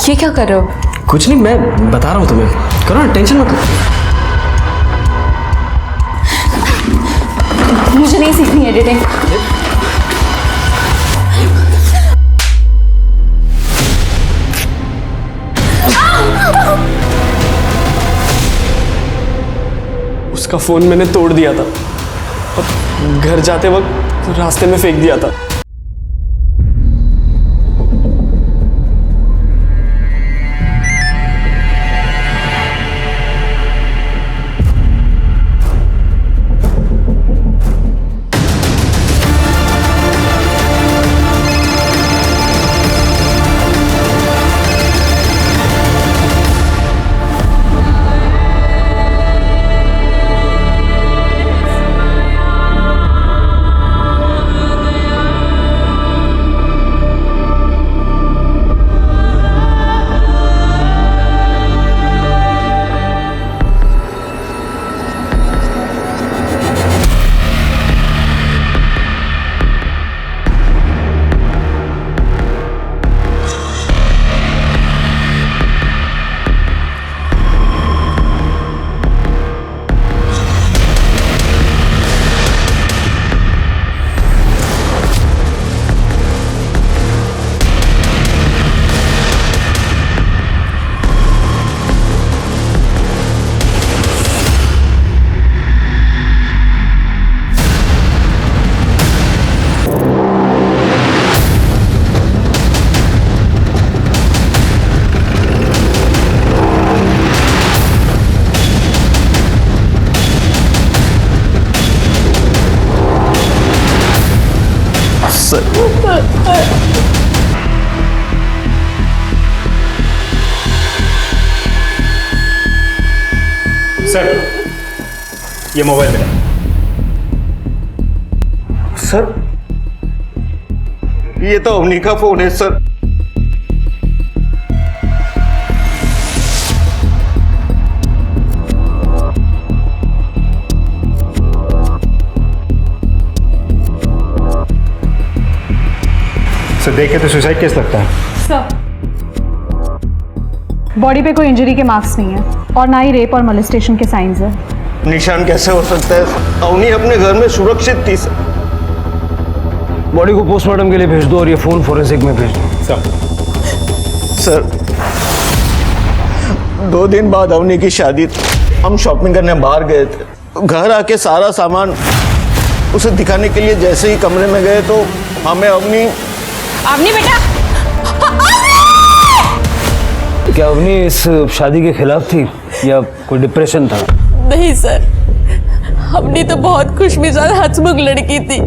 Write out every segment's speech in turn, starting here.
ये क्या कर रहे हो? कुछ नहीं, मैं बता रहा हूँ तुम्हें। करो ना, टेंशन मत लो। मुझे नहीं सीखनी एडिटिंग। उसका फोन मैंने तोड़ दिया था और घर जाते वक्त रास्ते में फेंक दिया था। सर, ये मोबाइल मेरा। सर, ये तो अवनी का फोन है सर। सर, देख के तो सुसाइड केस लगता है। सर, बॉडी पे कोई इंजरी के मार्क्स नहीं है और ना ही रेप और मोलेस्टेशन के साइंस है। निशान कैसे हो सकता है? अवनी अपने घर में सुरक्षित थी सर। बॉडी को पोस्टमार्टम के लिए भेज दो और ये फोन फोरेंसिक में भेज दो। सर, 2 दिन बाद अवनी की शादी थी। हम शॉपिंग करने बाहर गए थे। घर आके सारा सामान उसे दिखाने के लिए जैसे ही कमरे में गए तो हमें अवनी बेटा, क्या अवनी इस शादी के खिलाफ थी या कोई डिप्रेशन था? नहीं सर, अवनी तो बहुत खुशमिजाज हंसमुख लड़की थी।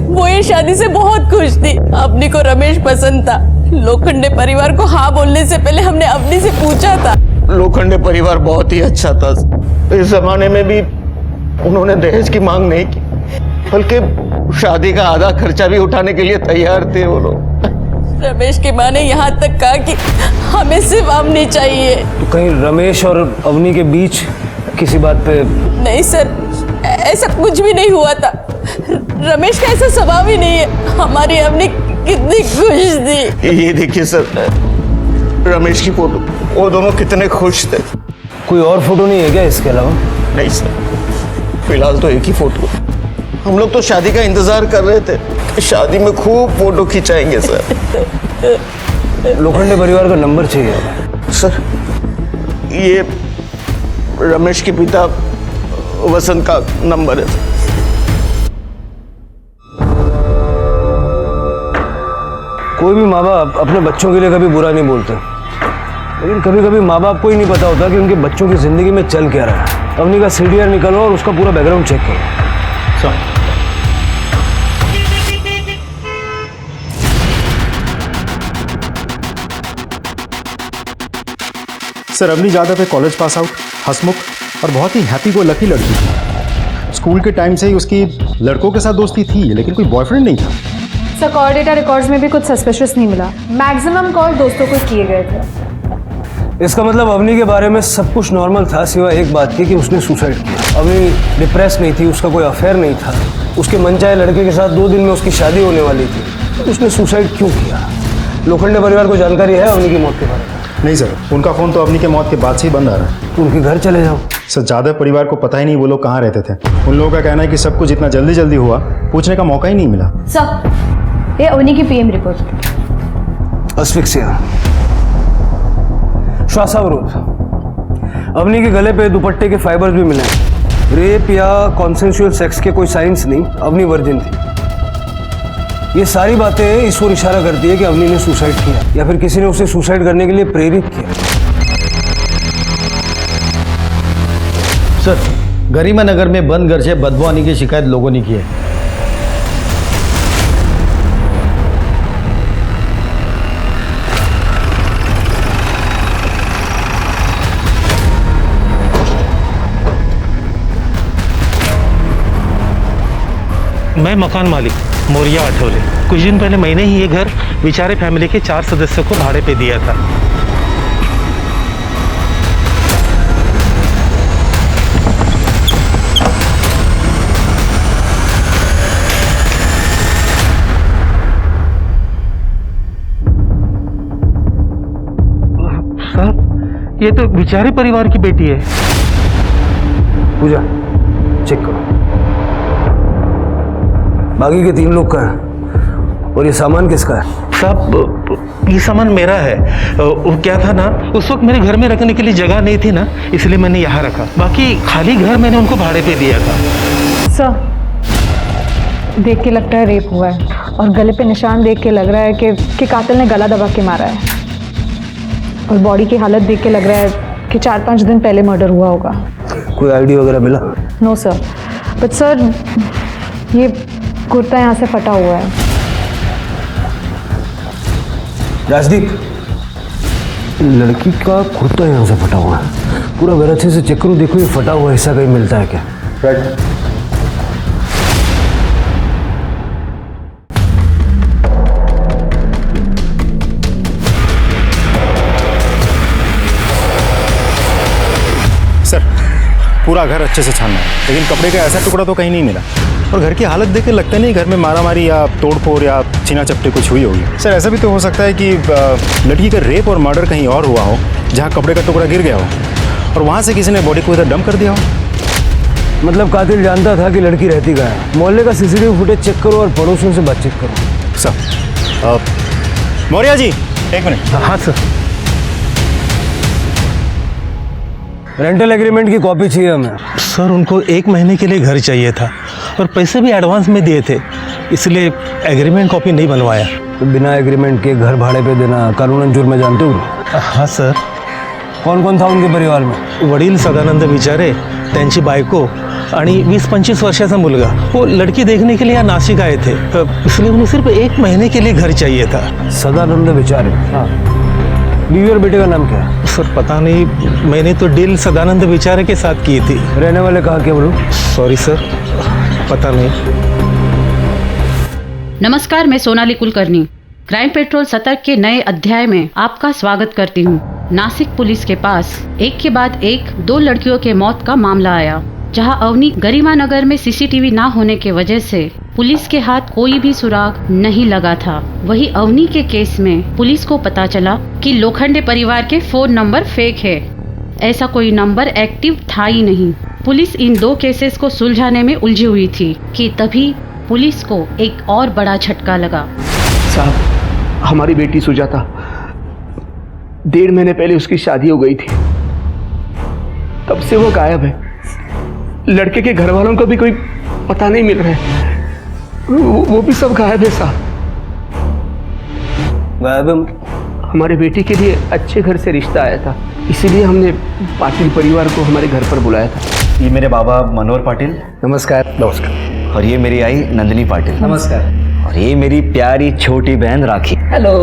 वो ये शादी से बहुत खुश थी। अवनी को रमेश पसंद था। लोखंडे परिवार को हाँ बोलने से पहले हमने अवनी से पूछा था। लोखंडे परिवार बहुत ही अच्छा था। इस जमाने में भी उन्होंने दहेज की मांग नहीं की, बल्कि शादी का आधा खर्चा भी उठाने के लिए तैयार थे वो लोग। रमेश की माँ ने यहाँ तक कहा कि हमें सिर्फ अवनी चाहिए। तो कहीं रमेश और अवनी के बीच किसी बात पे? नहीं सर, ऐसा कुछ भी नहीं हुआ था। रमेश का ऐसा स्वभाव ही नहीं है। हमारी अवनी कितनी खुश थी। ये देखिए सर, रमेश की फोटो। वो दोनों कितने खुश थे। कोई और फोटो नहीं है क्या इसके अलावा? नहीं सर, फिलहाल तो एक ही फोटो। हम लोग तो शादी का इंतजार कर रहे थे। शादी में खूब फोटो खिंचाएंगे सर। लोखंडे परिवार का नंबर चाहिए सर। ये रमेश के पिता वसंत का नंबर है। कोई भी माँ बाप अपने बच्चों के लिए कभी बुरा नहीं बोलते, लेकिन कभी कभी माँ बाप को ही नहीं पता होता कि उनके बच्चों की जिंदगी में चल क्या रहा है। अवनी का CDR निकालो और उसका पूरा बैकग्राउंड चेक करो। सर, अवनी जादव है, कॉलेज पास आउट, हंसमुख और बहुत ही हैप्पी गो लकी लड़की थी। स्कूल के टाइम से ही उसकी लड़कों के साथ दोस्ती थी, लेकिन कोई बॉयफ्रेंड नहीं था। सर, कॉल डेटा रिकॉर्ड्स में भी कुछ सस्पिशियस नहीं मिला। मैक्सिमम कॉल दोस्तों को किए गए थे। इसका मतलब अवनी के बारे में सब कुछ नॉर्मल था, सिवाय एक बात की कि उसने सुसाइड किया। अवनी डिप्रेस नहीं थी, उसका कोई अफेयर नहीं था। उसके मनचाहे लड़के के साथ 2 दिन में उसकी शादी होने वाली थी। उसने सुसाइड क्यों किया? लोखंडे परिवार को जानकारी है अवनी की मौत के बारे में? नहीं सर, उनका फ़ोन तो अवनी के मौत के बाद से ही बंद आ रहा है। तो उनके घर चले जाओ। सर ज़्यादा परिवार को पता ही नहीं वो लोग कहाँ रहते थे। उन लोगों का कहना है कि सब कुछ इतना जल्दी जल्दी हुआ, पूछने का मौका ही नहीं मिला। सर ये अवनी की पीएम रिपोर्ट। अस्फिक्सिया, श्वासावरोध। अवनी के गले पे दुपट्टे के फाइबर्स भी मिले हैं। रेप या कॉन्सेंशुअल सेक्स के कोई साइंस नहीं, अवनी वर्जिन थी। ये सारी बातें इस ओर इशारा करती है कि अवनी ने सुसाइड किया या फिर किसी ने उसे सुसाइड करने के लिए प्रेरित किया। सर, गरिमा नगर में बंद घर से बदबू आने की शिकायत लोगों ने की है। मैं मकान मालिक मोरिया आठवले। कुछ दिन पहले मैंने ही ये घर बेचारे फैमिली के 4 सदस्यों को भाड़े पे दिया था। साहब, ये तो बेचारे परिवार की बेटी है। पूजा, चेक करो। बाकी के 3 लोग का है और ये सामान किसका है? साहब, ये सामान मेरा है। वो क्या था ना, उस वक्त मेरे घर में रखने के लिए जगह नहीं थी ना, इसलिए मैंने यहाँ रखा। बाकी खाली घर मैंने उनको भाड़े पे दिया था। सर देख के लगता है रेप हुआ है और गले पे निशान देख के लग रहा है कि कातिल ने गला दबा के मारा है। और बॉडी की हालत देख के लग रहा है कि 4-5 दिन पहले मर्डर हुआ होगा। कोई आईडी वगैरह मिला? नो सर, बट सर ये कुर्ता यहाँ से फटा हुआ है। राजदीप, लड़की का कुर्ता यहाँ से फटा हुआ है। पूरा घर अच्छे से चेक करो, देखो ये फटा हुआ हिस्सा कहीं मिलता है क्या? सर पूरा घर अच्छे से छानना है, लेकिन कपड़े का ऐसा टुकड़ा तो कहीं नहीं मिला। और घर की हालत देख के लगता नहीं घर में मारामारी या तोड़फोड़ या छीना चपटे कुछ हुई होगी। सर ऐसा भी तो हो सकता है कि लड़की का रेप और मर्डर कहीं और हुआ हो, जहाँ कपड़े का टुकड़ा गिर गया हो और वहाँ से किसी ने बॉडी को इधर डंप कर दिया हो। मतलब कातिल जानता था कि लड़की रहती कहाँ है। मोहल्ले का सीसीटीवी फुटेज चेक करो और पड़ोसियों से बातचीत करो। सर मौर्या जी, 1 मिनट। हाँ सर। रेंटल एग्रीमेंट की कॉपी चाहिए हमें। सर उनको 1 महीने के लिए घर चाहिए था और पैसे भी एडवांस में दिए थे, इसलिए एग्रीमेंट कॉपी नहीं बनवाया। तो बिना एग्रीमेंट के घर भाड़े पे देना कानूनन जुर्म है, जानते हो? हाँ सर। कौन कौन था उनके परिवार में? वडील सदानंद विचारे, त्यांची बायको आणि 20-25 वर्षाचा मुलगा। वो लड़की देखने के लिए यहाँ नासिक आए थे, इसलिए उन्हें सिर्फ 1 महीने के लिए घर चाहिए था। सदानंद विचारे। हाँ। बीवी और बेटे का नाम क्या है? सर पता नहीं, मैंने तो डील सदानंद विचारे के साथ की थी। रहने वाले कहाँ के बोलो? सॉरी सर, पता नहीं। नमस्कार, मैं सोनाली कुलकर्णी क्राइम पेट्रोल सतर्क के नए अध्याय में आपका स्वागत करती हूँ। नासिक पुलिस के पास एक के बाद एक 2 लड़कियों के मौत का मामला आया, जहां अवनी गरिमा नगर में सीसीटीवी ना होने के वजह से पुलिस के हाथ कोई भी सुराग नहीं लगा था। वही अवनी के केस में पुलिस को पता चला कि लोखंडे परिवार के फोन नंबर फेक है। ऐसा कोई नंबर एक्टिव था ही नहीं। पुलिस इन 2 केसेस को सुलझाने में उलझी हुई थी कि तभी पुलिस को एक और बड़ा झटका लगा। साहब, हमारी बेटी सुजाता 1.5 महीने पहले उसकी शादी हो गई थी, तब से वो गायब है। लड़के के घर वालों को भी कोई पता नहीं मिल रहा है, वो भी सब गायब है साहब। गायब है? हमारे बेटी के लिए अच्छे घर से रिश्ता आया था, इसीलिए हमने पाटिल परिवार को हमारे घर पर बुलाया था। ये मेरे बाबा मनोहर पाटिल। नमस्कार। नमस्कार। और ये मेरी आई नंदिनी पाटिल। नमस्कार। और ये मेरी प्यारी छोटी बहन राखी। हेलो।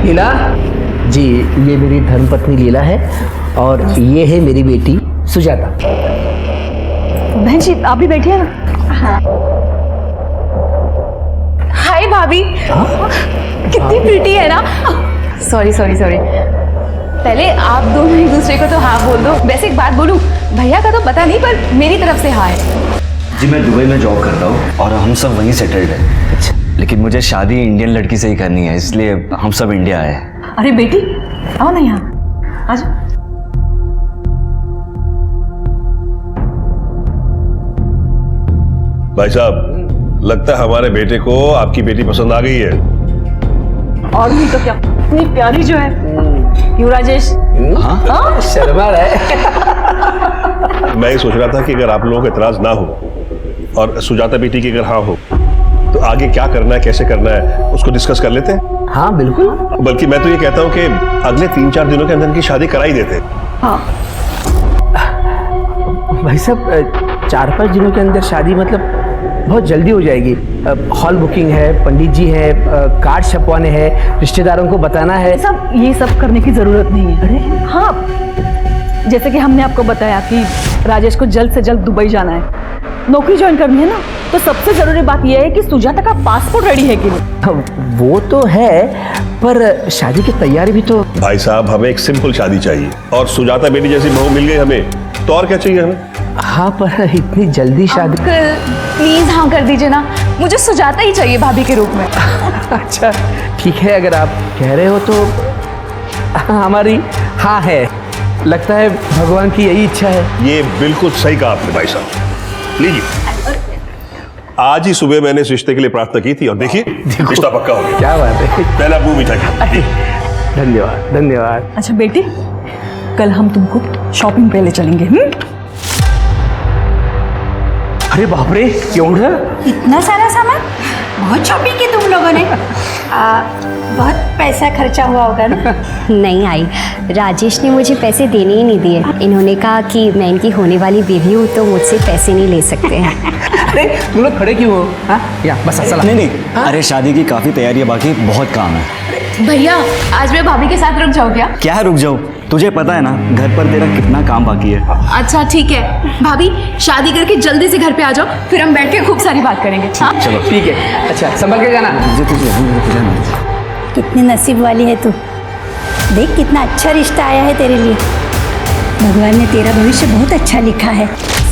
लीला जी, ये मेरी धर्मपत्नी लीला है और ये है मेरी बेटी सुजाता। बहन जी आप भी बैठिए ना। हाय भाभी, कितनी प्रिटी है ना। सॉरी सॉरी सॉरी, पहले आप दोनों एक दूसरे को तो हाँ बोल दो। वैसे एक बात बोलूं, भैया का तो पता नहीं पर मेरी तरफ से हाय। जी मैं दुबई में जॉब करता हूँ और हम सब वहीं सेटल्ड हैं। अच्छा। लेकिन मुझे शादी इंडियन लड़की से ही करनी है, इसलिए हम सब इंडिया आए। अरे बेटी आओ ना यहाँ आ जाओ। भाई साहब, लगता है हमारे बेटे को आपकी बेटी पसंद आ गई है। और नहीं तो क्या, इतनी प्यारी जो है। क्यों राजेश? हाँ? शर्मा रहा है। मैं ये सोच रहा था कि अगर आप लोगों को इतराज ना हो और सुजाता बेटी की अगर हाँ हो तो आगे क्या करना है, कैसे करना है, उसको डिस्कस कर लेते हैं। हाँ बिल्कुल। बल्कि मैं तो ये कहता हूँ कि अगले 3-4 दिनों के अंदर इनकी शादी करा ही देते हैं। हाँ भाई साहब 4-5 दिनों के अंदर शादी मतलब बहुत जल्दी हो जाएगी। हॉल बुकिंग है, पंडित जी है, कार्ड छपवाने हैं, रिश्तेदारों को बताना है। ये सब करने की जरूरत नहीं है। अरे हाँ, जैसे कि हमने आपको बताया कि राजेश को जल्द से जल्द दुबई जाना है, नौकरी ज्वाइन करनी है ना, तो सबसे जरूरी बात यह है कि सुजाता का पासपोर्ट रेडी है कि नहीं। वो तो है, पर शादी की तैयारी भी तो। भाई साहब, हमें एक सिंपल शादी चाहिए और सुजाता बेटी जैसी बहू मिल गई हमें तो और क्या चाहिए हमें। हाँ पर इतनी जल्दी शादी। अंकल प्लीज हाँ कर दीजिए ना, मुझे सुजाता ही चाहिए भाभी के रूप में। अच्छा ठीक है, अगर आप कह रहे हो तो हमारी हाँ है। लगता है भगवान की यही इच्छा है। ये बिल्कुल सही कहा आपने भाई साहब। लीजिए, आज ही सुबह मैंने इस रिश्ते के लिए प्रार्थना की थी और देखिए रिश्ता पक्का हो गया। क्या बात है। पहला मुंह मीठा किया। धन्यवाद धन्यवाद। अच्छा बेटी, कल हम तुमको शॉपिंग पे ले चलेंगे। अरे बाप रे, क्यों है इतना सारा सामान? बहुत शॉपिंग की तुम लोगों ने। बहुत पैसा खर्चा हुआ होगा ना? नहीं आई, राजेश ने मुझे पैसे देने ही नहीं दिए। इन्होंने कहा कि मैं इनकी होने वाली बीवी हूँ तो मुझसे पैसे नहीं ले सकते हैं। अरे तुम लोग खड़े क्यों हो? हाँ या बस असला। नहीं नहीं, अरे शादी की काफी तैयारी है, बाकी बहुत काम है। भैया आज मैं भाभी के साथ रुक जाऊँ क्या? क्या रुक जाऊँ, तुझे पता है ना घर पर तेरा कितना काम बाकी है। अच्छा ठीक है भाभी, शादी करके जल्दी से घर पे आ जाओ, फिर हम बैठ के खूब सारी बात करेंगे। हाँ? चलो ठीक है। अच्छा संभल के जाना। कितनी नसीब वाली है तू। देख कितना अच्छा रिश्ता आया है तेरे लिए। भगवान ने तेरा भविष्य बहुत अच्छा लिखा है।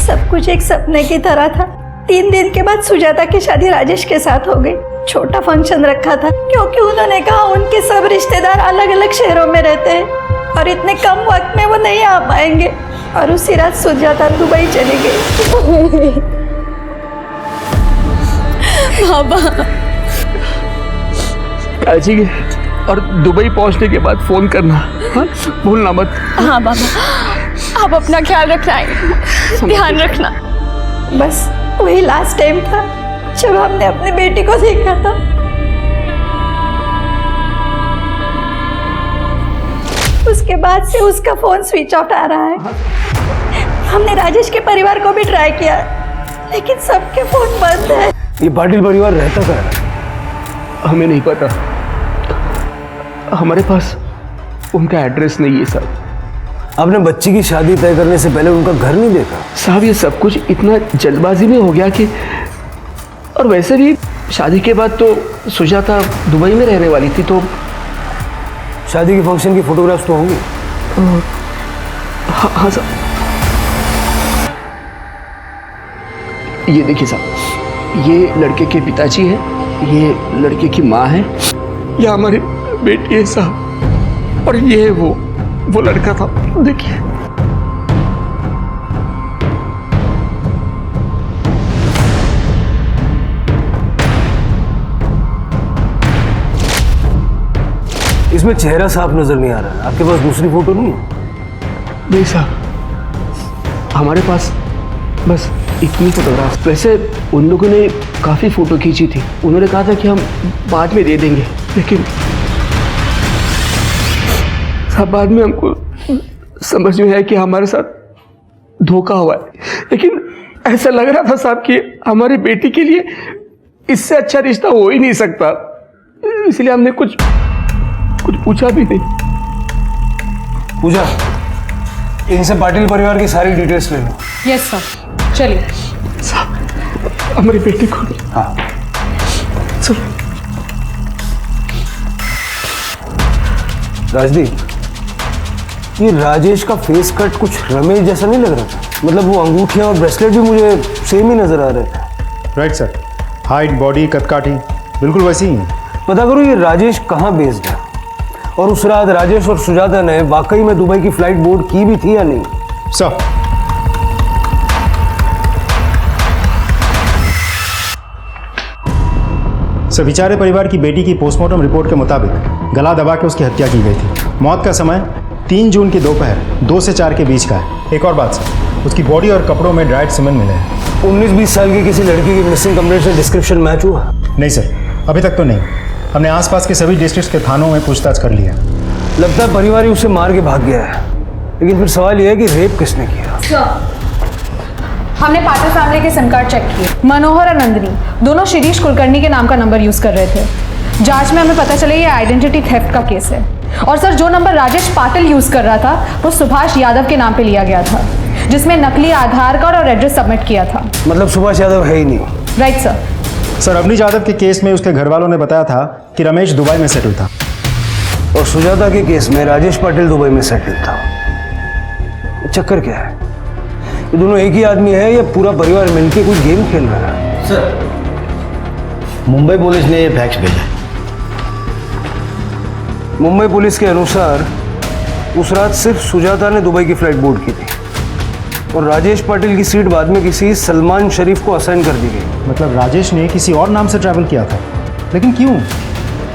सब कुछ एक सपने की तरह था। 3 दिन के बाद सुजाता की शादी राजेश के साथ हो गई। छोटा फंक्शन रखा था क्योंकि उन्होंने कहा उनके सब रिश्तेदार अलग अलग शहरों में रहते हैं और इतने कम वक्त में वो नहीं आ पाएंगे। और उसी रात सुजाता दुबई चली गई। बाबा जी, और दुबई पहुंचने के बाद फोन करना, हाँ? भूलना मत। हाँ बाबा, आप अपना ख्याल रखना है, ध्यान रखना। बस वही लास्ट टाइम था जब हमने अपनी बेटी को देखा था। उसके बाद से उसका फोन स्विच ऑफ आ रहा है। हमने राजेश के परिवार को भी ट्राई किया लेकिन सबके फोन बंद है। ये पाटिल परिवार रहता कहाँ है? हमें नहीं पता, हमारे पास उनका एड्रेस नहीं है साहब। आपने बच्ची की शादी तय करने से पहले उनका घर नहीं देखा? साहब ये सब कुछ इतना जल्दबाजी में हो गया कि, और वैसे भी शादी के बाद तो सुजाता दुबई में रहने वाली थी, तो शादी के फंक्शन की फोटोग्राफ्स तो होंगी। हाँ साहब, ये देखिए साहब, ये लड़के के पिताजी हैं, ये लड़के की माँ है, ये हमारी बेटी है साहब, और ये वो लड़का था, देखिए। इसमें चेहरा साफ नजर नहीं आ रहा है। आपके पास दूसरी फोटो नहीं है? नहीं साहब, हमारे पास बस इतनी फोटोग्राफ। वैसे उन लोगों ने काफ़ी फ़ोटो खींची थी, उन्होंने कहा था कि हम बाद में दे देंगे, लेकिन साहब बाद में हमको समझ में आया कि हमारे साथ धोखा हुआ है। लेकिन ऐसा लग रहा था साहब कि हमारी बेटी के लिए इससे अच्छा रिश्ता हो ही नहीं सकता, इसलिए हमने कुछ पूछा भी नहीं। पूजा, इनसे पाटिल परिवार की सारी डिटेल्स ले लो। यस सर, चलिए। साहब हमारी बेटी को। हाँ चलो। राजदीप, ये राजेश का फेस कट कुछ रमेश जैसा नहीं लग रहा था? मतलब वो अंगूठियां और ब्रेसलेट भी मुझे सेम ही नजर आ रहे थे। राइट सर, हाइट, बॉडी, कदकाठी बिल्कुल वैसी ही है। पता करो ये राजेश कहाँ बेस्ड है और उस रात राजेश और सुजाता ने वाकई में दुबई की फ्लाइट बोर्ड की भी थी या नहीं? सर, बेचारे परिवार की बेटी की पोस्टमार्टम रिपोर्ट के मुताबिक गला दबा के उसकी हत्या की गई थी। मौत का समय 3 जून की दोपहर 2 से 4 के बीच का है। एक और बात सर, उसकी बॉडी और कपड़ों में ड्राइड सीमेंट मिले हैं। 19-20 साल की किसी लड़की की मिसिंग कंप्लेंट से डिस्क्रिप्शन मैच हुआ? नहीं सर, अभी तक तो नहीं। हमने आसपास के सभी डिस्ट्रिक्ट के थानों में पूछताछ कर लिया। लगता है परिवार ही उसे मार के भाग गया है, लेकिन फिर सवाल यह है कि रेप किसने किया? हमने पाटिल फैमिली के सिम कार्ड चेक किए। मनोहर और नंदिनी दोनों शिरीष कुलकर्णी के नाम का नंबर यूज कर रहे थे। जांच में हमें पता चला ये आइडेंटिटी थेफ्ट का केस है। और सर, जो नंबर राजेश पाटिल यूज कर रहा था वो सुभाष यादव के नाम पे लिया गया था, जिसमें नकली आधार कार्ड और एड्रेस सबमिट किया था। मतलब सुभाष यादव है ही नहीं? Right sir. Sir, Avni Yadav के केस में उसके घर वालों ने बताया था कि रमेश दुबई में सेटल था, और सुजाता के केस में राजेश पाटिल दुबई में सेटल था। चक्कर क्या है? ये दोनों एक ही आदमी है या पूरा परिवार मिलकर कोई गेम खेल रहा है? सर, मुंबई पुलिस ने ये फैक्स भेजा है। मुंबई पुलिस के अनुसार उस रात सिर्फ सुजाता ने दुबई की फ्लाइट बोर्ड की थी और राजेश पाटिल की सीट बाद में किसी सलमान शरीफ को असाइन कर दी गई। मतलब राजेश ने किसी और नाम से ट्रैवल किया था, लेकिन क्यों?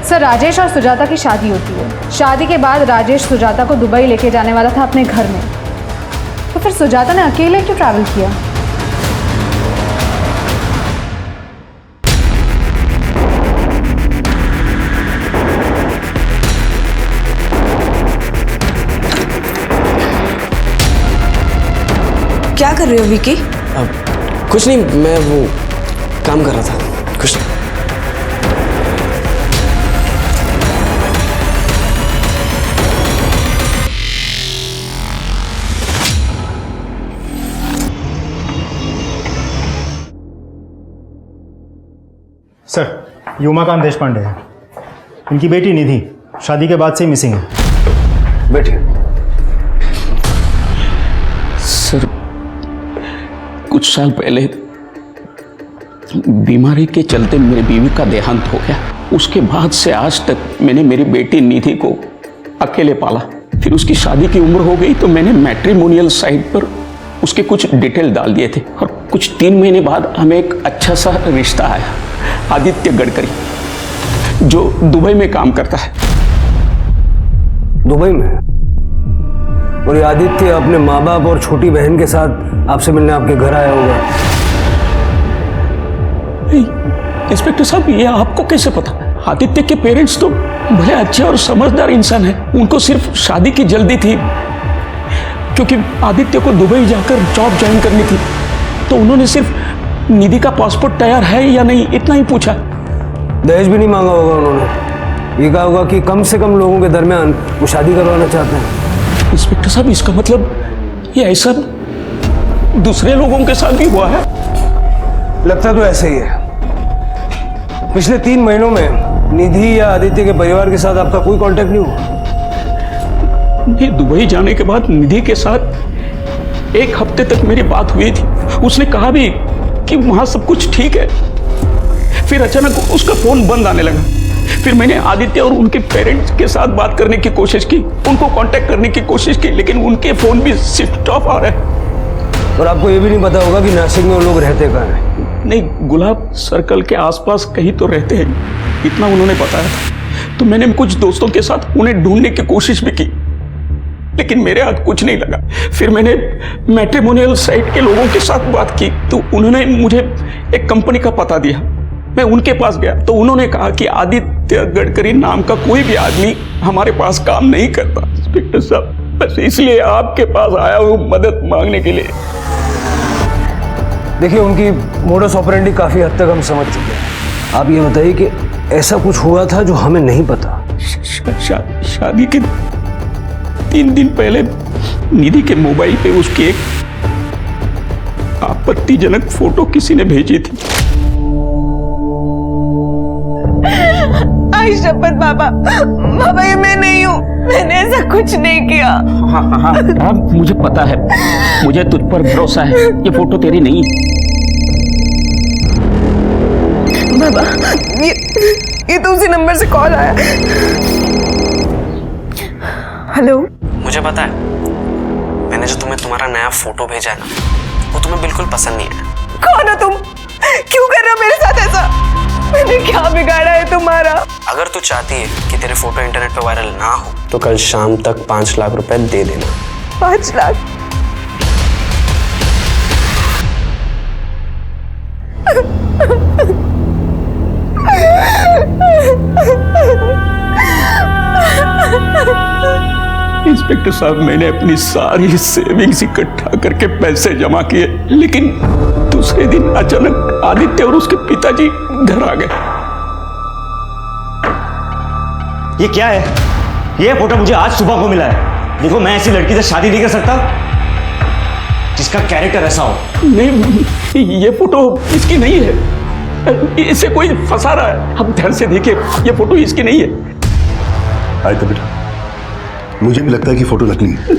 सर, राजेश और सुजाता की शादी होती है। शादी के बाद राजेश सुजाता को दुबई लेके जाने वाला था अपने घर में, तो फिर सुजाता ने अकेले क्यों ट्रैवल किया? क्या कर रहे हो विकी? कुछ नहीं, मैं वो काम कर रहा था। कुछ नहीं। सर, ये उमाकांत देशपांडे है। इनकी बेटी निधि शादी के बाद से ही मिसिंग है। बैठिए। सर, कुछ साल पहले बीमारी के चलते मेरी बीवी का देहांत हो गया। उसके बाद से आज तक मैंने मेरी बेटी निधि को अकेले पाला। फिर उसकी शादी की उम्र हो गई तो मैंने मैट्रिमोनियल साइट पर उसके कुछ डिटेल डाल दिए थे और कुछ 3 महीने बाद हमें एक अच्छा सा रिश्ता आया। आदित्य गडकरी, जो दुबई में काम करता है। दुबई में? और ये आदित्य अपने माँ बाप और छोटी बहन के साथ आपसे मिलने आपके घर आया होगा? इंस्पेक्टर साहब, ये आपको कैसे पता? आदित्य के पेरेंट्स तो भले अच्छे और समझदार इंसान हैं। उनको सिर्फ शादी की जल्दी थी, क्योंकि आदित्य को दुबई जाकर जॉब ज्वाइन करनी थी। तो उन्होंने सिर्फ निधि का पासपोर्ट तैयार है या नहीं इतना ही पूछा। दहेज भी नहीं मांगा होगा उन्होंने? ये कहा होगा कि कम से कम लोगों के दरमियान वो शादी करवाना चाहते हैं। इंस्पेक्टर साहब, इसका मतलब ये ऐसा दूसरे लोगों के साथ भी हुआ है? लगता तो ऐसे ही है। पिछले 3 महीनों में निधि या आदित्य के परिवार के साथ आपका कोई कांटेक्ट नहीं हुआ? नहीं, दुबई जाने के बाद निधि के साथ 1 हफ्ते तक मेरी बात हुई थी। उसने कहा भी कि वहां सब कुछ ठीक है। फिर अचानक उसका फोन बंद आने लगा। फिर मैंने आदित्य और उनके पेरेंट्स के साथ बात करने की कोशिश की, उनको कांटेक्ट करने की कोशिश की, लेकिन उनके फोन भी स्विच ऑफ आ रहे हैं। और आपको ये भी नहीं पता होगा कि नासिक में वो लोग रहते कहाँ हैं? नहीं, गुलाब सर्कल के आसपास कहीं तो रहते हैं, इतना उन्होंने बताया था। तो मैंने कुछ दोस्तों के साथ उन्हें ढूंढने की कोशिश भी की, लेकिन मेरे हाथ कुछ नहीं लगा। फिर मैंने मैट्रिमोनियल साइट के लोगों के साथ बात की, तो उन्होंने मुझे एक कंपनी का पता दिया। मैं उनके पास गया तो उन्होंने कहा कि आदित्य गडकरी नाम का कोई भी आदमी हमारे पास काम नहीं करता। इंस्पेक्टर साहब, बस इसलिए आपके पास आया हूँ मदद मांगने के लिए। देखिए, उनकी मोडस ऑपरेंडी काफी हद तक हम समझ चुके हैं। आप ये बताइए कि ऐसा कुछ हुआ था जो हमें नहीं पता? शादी के 3 दिन पहले निधि के मोबाइल पे उसकी एक आपत्तिजनक फोटो किसी ने भेजी थी। आई शपथ बाबा, बाबा ये मैं नहीं हूँ, मैंने ऐसा कुछ नहीं किया। हाँ, मुझे पता है, मुझे तुझ पर भरोसा है। ये फोटो तेरी नहीं। बाबा, ये तो उसी नंबर से कॉल आया। हेलो। मुझे पता है, मैंने जो तुम्हें तुम्हारा नया फोटो भेजा है ना, वो तुम्हें बिल्कुल पसंद नहीं है। कौन हो तुम? क्यों कर रहे हो मेरे साथ ऐसा? मैंने क्या बिगाड़ा है तुम्हारा? अगर तू चाहती है कि तेरे फोटो इंटरनेट पे वायरल ना हो तो कल शाम तक 5 लाख रुपए दे देना। 5 लाख? इंस्पेक्टर साहब, मैंने अपनी सारी सेविंग्स इकट्ठा करके पैसे जमा किए, लेकिन दूसरे दिन अचानक आदित्य और उसके पिताजी घर आ गए। ये क्या है? ये फोटो मुझे आज सुबह को मिला है। देखो, मैं ऐसी लड़की से शादी नहीं कर सकता जिसका कैरेक्टर ऐसा हो। नहीं, ये फोटो इसकी नहीं है, इसे कोई फंसा रहा है। आप ध्यान से देखिए, ये फोटो इसकी नहीं है। आदित्य बेटा, मुझे भी लगता है कि फोटो नकली है।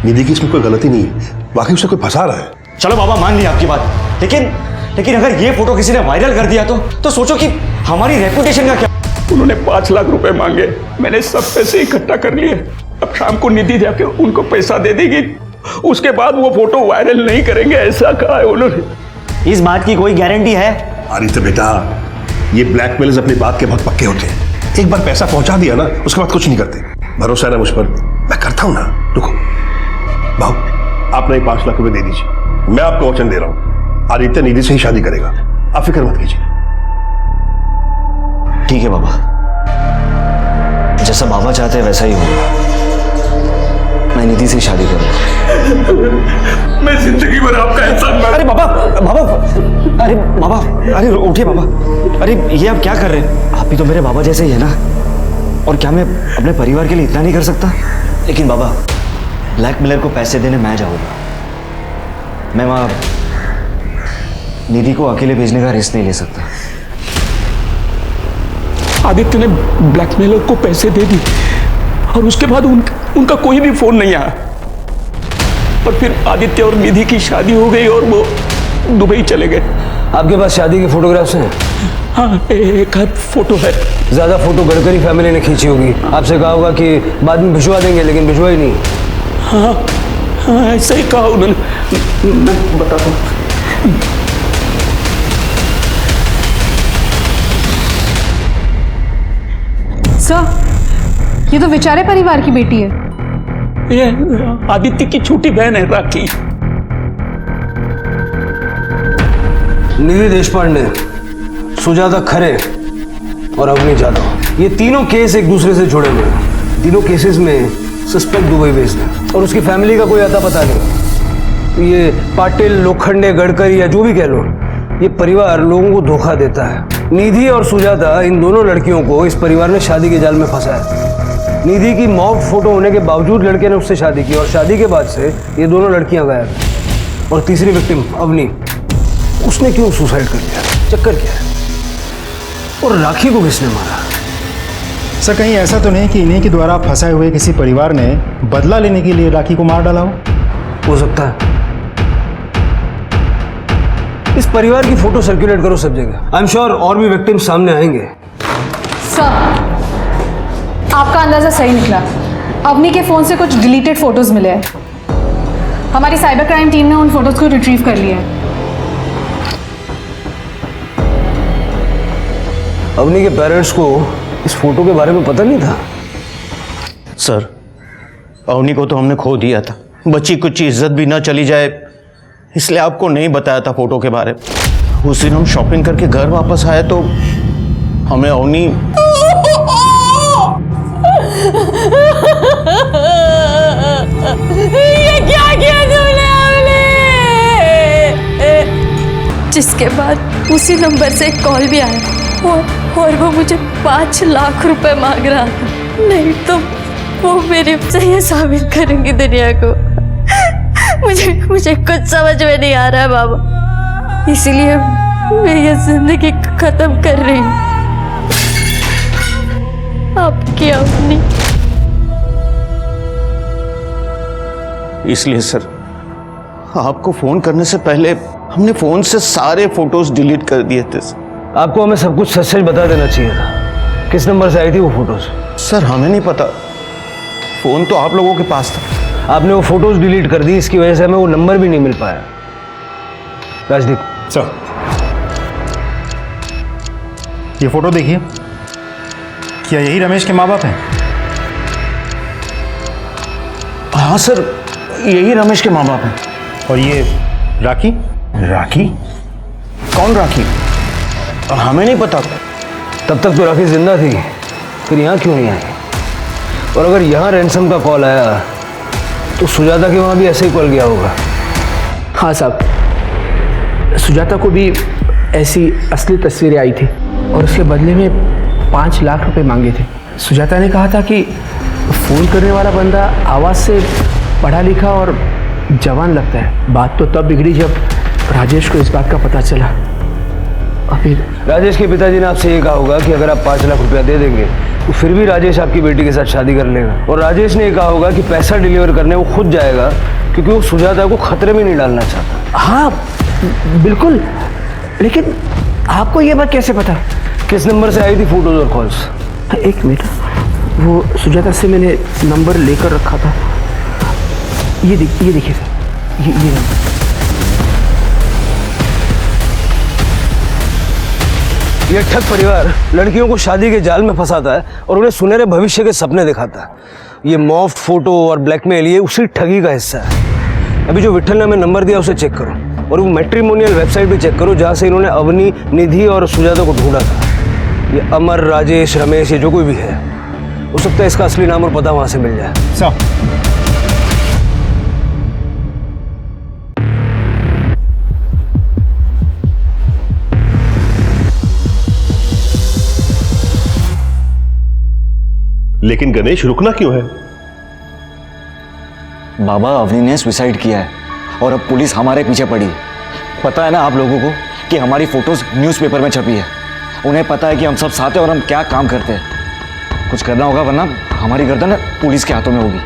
निधि की इसमें कोई गलती नहीं है, वाकई उसे कोई फंसा रहा है। चलो बाबा, मान लिया आपकी बात, लेकिन अगर ये फोटो किसी ने वायरल कर दिया तो सोचो कि हमारी रेपुटेशन का क्या। उन्होंने 5 लाख रुपए मांगे, मैंने सब पैसे इकट्ठा कर लिए। अब शाम को निधि जाके उनको पैसा दे देगी, उसके बाद वो फोटो वायरल नहीं करेंगे, ऐसा कहा है उन्होंने। इस बात की कोई गारंटी है? आदित्य बेटा, ये ब्लैकमेलर्स अपनी बात के बहुत पक्के होते हैं। एक बार पैसा पहुंचा दिया ना, उसके बाद कुछ नहीं करते। भरोसा है ना मुझ पर? मैं करता हूं ना। रुको भाऊ, आप नहीं 5 लाख रुपए दे दीजिए। मैं आपको वचन दे रहा हूं, आदित्य निधि से ही शादी करेगा। आप फिक्र मत कीजिए। ठीक है बाबा, जैसा बाबा चाहते हैं वैसा ही होगा। मैं निधि से शादी करूंगा। मैं जिंदगी भर आपका एहसान। अरे बाबा, अरे उठिए बाबा। अरे ये आप क्या कर रहे हैं? आप भी तो मेरे बाबा जैसे ही है ना। और क्या मैं अपने परिवार के लिए इतना नहीं कर सकता? लेकिन बाबा, ब्लैकमेलर को पैसे देने मैं जाऊंगा। मैं वहां निधि को अकेले भेजने का रिस्क नहीं ले सकता। आदित्य ने ब्लैकमेलर को पैसे दे दी और उसके बाद उनका कोई भी फोन नहीं आया। और फिर आदित्य और निधि की शादी हो गई और वो दुबई चले गए। आपके पास शादी के फोटोग्राफ्स हैं? हाँ, एक फोटो है। ज्यादा फोटो गडकरी फैमिली ने खींची होगी। आपसे कहा होगा कि बाद में भिजवा देंगे, लेकिन भिजवा ही नहीं। हाँ, ऐसा ही कहा उन्होंने। मैं बताता हूँ। सर, ये तो बेचारे परिवार की बेटी है। ये आदित्य की छोटी बहन है, राखी। निधि देशपांडे, सुजाता खरे और अवनी जाधव, ये तीनों केस एक दूसरे से जुड़े हुए हैं। तीनों केसेस में सस्पेक्ट दुबई बेस्ड है और उसकी फैमिली का कोई अता पता नहीं। ये पाटिल, लोखंडे, गडकरी या जो भी कह लो, ये परिवार लोगों को धोखा देता है। निधि और सुजाता, इन दोनों लड़कियों को इस परिवार ने शादी के जाल में फंसाया। निधि की मॉक फोटो होने के बावजूद लड़के ने उससे शादी की और शादी के बाद से ये दोनों लड़कियां गायब। और तीसरी विक्टिम अवनी, उसने क्यों सुसाइड कर लिया? चक्कर क्या है? और राखी को किसने मारा? सर, कहीं ऐसा तो नहीं कि इन्हीं के द्वारा फंसाए हुए किसी परिवार ने बदला लेने के लिए राखी को मार डाला हो सकता है। इस परिवार की फोटो सर्कुलेट करो सब जगह। आई एम श्योर और भी विक्टिम सामने आएंगे। सर, आपका अंदाजा सही निकला। अवनी के फोन से कुछ डिलीटेड फोटोज मिले हैं। हमारी साइबर क्राइम टीम ने उन फोटोज को रिट्रीव कर लिया है। अवनी के पेरेंट्स को इस फोटो के बारे में पता नहीं था। सर, अवनी को तो हमने खो दिया था। बच्ची कुछ इज्जत भी ना चली जाए, इसलिए आपको नहीं बताया था फोटो के बारे में। उस दिन हम शॉपिंग करके घर वापस आए तो हमें अवनी ये क्या किया तुमने अवनी? जिसके बाद उसी नंबर से एक कॉल भी आया और वो मुझे 5 लाख रुपए मांग रहा था। नहीं तो वो मेरे से ये साबित करेंगी दुनिया को। मुझे कुछ समझ में नहीं आ रहा है बाबा, इसीलिए मैं ये जिंदगी खत्म कर रही हूँ। आपकी अपनी। इसलिए सर, आपको फोन करने से पहले हमने फोन से सारे फोटोज डिलीट कर दिए थे। आपको हमें सब कुछ सच सच बता देना चाहिए था। किस नंबर से आई थी वो फोटोज? सर, हमें नहीं पता। फोन तो आप लोगों के पास था। आपने वो फोटोज डिलीट कर दी, इसकी वजह से हमें वो नंबर भी नहीं मिल पाया। राजदीप सर, ये फोटो देखिए, क्या यही रमेश के माँ बाप हैं? हाँ सर, यही रमेश के माँ बाप हैं। और ये राखी? राखी? कौन राखी? हमें नहीं पता। तब तक तो राखी जिंदा थी, फिर यहाँ क्यों नहीं आई? और अगर यहाँ रैंसम का कॉल आया तो सुजाता के वहाँ भी ऐसे ही कॉल गया होगा। हाँ साहब, सुजाता को भी ऐसी असली तस्वीरें आई थी और उसके बदले में 5 लाख रुपए मांगे थे। सुजाता ने कहा था कि फ़ोन करने वाला बंदा आवाज़ से पढ़ा लिखा और जवान लगता है। बात तो तब बिगड़ी जब राजेश को इस बात का पता चला। और फिर राजेश के पिताजी ने आपसे ये कहा होगा कि अगर आप 5 लाख रुपया दे देंगे तो फिर भी राजेश आपकी बेटी के साथ शादी कर लेगा। और राजेश ने कहा होगा कि पैसा डिलीवर करने वो खुद जाएगा क्योंकि वो सुजाता को खतरे में नहीं डालना चाहता। हाँ बिल्कुल, लेकिन आपको ये बात कैसे पता? किस नंबर से आई थी फोटोज और कॉल्स? एक मिनट, वो सुजाता से मैंने नंबर लेकर रखा था। ये देखिए सर, ये नंबर। ये ठग परिवार लड़कियों को शादी के जाल में फंसाता है और उन्हें सुनहरे भविष्य के सपने दिखाता है। ये मॉफ्ट फोटो और ब्लैकमेल ये उसी ठगी का हिस्सा है। अभी जो विठल ने हमें नंबर दिया उसे चेक करो और वो मैट्रिमोनियल वेबसाइट भी चेक करो जहाँ से इन्होंने अवनी, निधि और सुजाता को ढूंढा था। ये अमर, राजेश, रमेश, ये जो कोई भी है, हो सकता है इसका असली नाम और पता वहाँ से मिल जाए। सर, लेकिन गणेश रुकना क्यों है? बाबा, अवनी ने सुसाइड किया है और अब पुलिस हमारे पीछे पड़ी है। पता है ना आप लोगों को कि हमारी फोटोज न्यूज़पेपर में छपी है। उन्हें पता है कि हम सब साथ हैं और हम क्या काम करते हैं। कुछ करना होगा वरना हमारी गर्दन पुलिस के हाथों में होगी।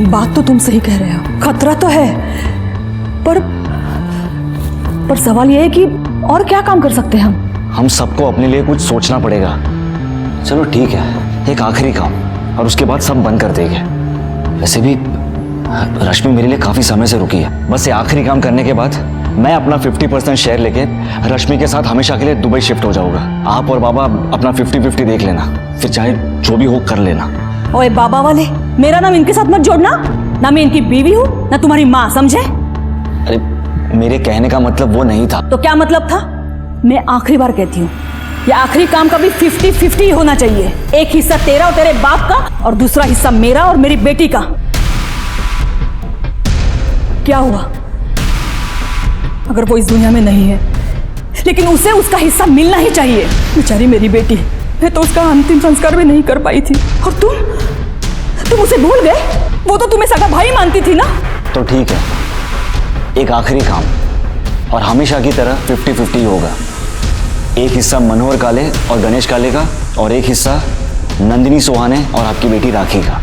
बात तो तुम सही कह रहे हो, खतरा तो है, पर सवाल यह है कि और क्या काम कर सकते हैं हम सबको अपने लिए कुछ सोचना पड़ेगा। चलो ठीक है, एक आखिरी काम और उसके बाद सब बंद कर देंगे। वैसे भी रश्मि मेरे लिए काफ़ी समय से रुकी है। बस ये आखिरी काम करने के बाद मैं अपना 50% शेयर लेके रश्मि के साथ हमेशा के लिए दुबई शिफ्ट हो जाऊंगा। आप और बाबा अपना 50-50 देख लेना, फिर चाहे जो भी हो कर लेना। ओए बाबा वाले, मेरा नाम इनके साथ मत जोड़ना। ना मैं इनकी बीवी हूँ ना तुम्हारी माँ, समझे? अरे मेरे कहने का मतलब वो नहीं था। तो क्या मतलब था? मैं आखिरी बार कहती हूँ, ये आखिरी काम का भी 50-50 होना चाहिए। एक हिस्सा तेरा और तेरे बाप का और दूसरा हिस्सा मेरा और मेरी बेटी का। क्या हुआ अगर वो इस दुनिया में नहीं है, लेकिन उसे उसका हिस्सा मिलना ही चाहिए। बेचारी मेरी बेटी, मैं तो उसका अंतिम संस्कार भी नहीं कर पाई थी और तुम उसे भूल गए। वो तो तुम्हें सगा भाई मानती थी ना। तो ठीक है, एक आखिरी काम और हमेशा की तरह 50-50 होगा। एक हिस्सा मनोहर काले और गणेश काले का और एक हिस्सा नंदिनी सोहाने और आपकी बेटी राखी का।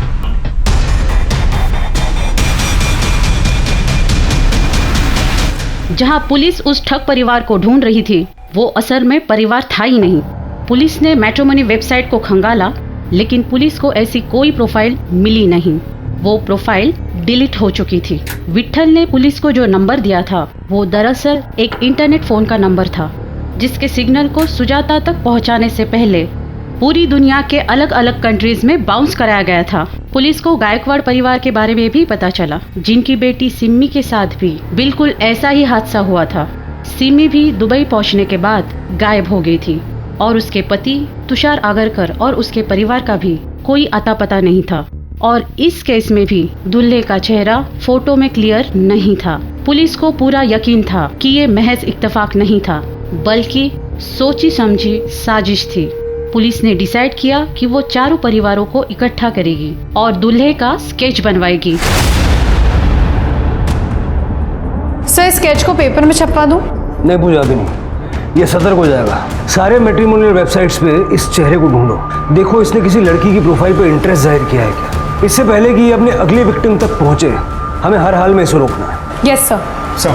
जहां पुलिस उस ठग परिवार को ढूंढ रही थी, वो असल में परिवार था ही नहीं। पुलिस ने मैट्रिमोनी वेबसाइट को खंगाला, लेकिन पुलिस को ऐसी कोई प्रोफाइल मिली नहीं। वो प्रोफाइल डिलीट हो चुकी थी। विठल ने पुलिस को जो नंबर दिया था वो दरअसल एक इंटरनेट फोन का नंबर था, जिसके सिग्नल को सुजाता तक पहुंचाने से पहले पूरी दुनिया के अलग अलग कंट्रीज में बाउंस कराया गया था। पुलिस को गायकवाड़ परिवार के बारे में भी पता चला, जिनकी बेटी सिम्मी के साथ भी बिल्कुल ऐसा ही हादसा हुआ था। सिम्मी भी दुबई पहुंचने के बाद गायब हो गई थी और उसके पति तुषार आगरकर और उसके परिवार का भी कोई अता पता नहीं था। और इस केस में भी दूल्हे का चेहरा फोटो में क्लियर नहीं था। पुलिस को पूरा यकीन था कि ये महज इत्तेफाक नहीं था, बल्कि सोची समझी साजिश थी। पुलिस ने डिसाइड किया कि वो चारों परिवारों को इकट्ठा करेगी और दूल्हे का स्केच बनवाएगी। सर, स्केच को पेपर में छपवा दूं? नहीं पूजा, अभी नहीं, ये सतर्क हो जाएगा। सारे मैट्रिमोनियल वेबसाइट्स पे इस चेहरे को ढूंढो, देखो इसने किसी लड़की की प्रोफाइल पे इंटरेस्ट जाहिर किया है क्या। इससे पहले कि ये अपने अगले विक्टिम तक पहुंचे, हमें हर हाल में इसे रोकना है। Yes sir. सर,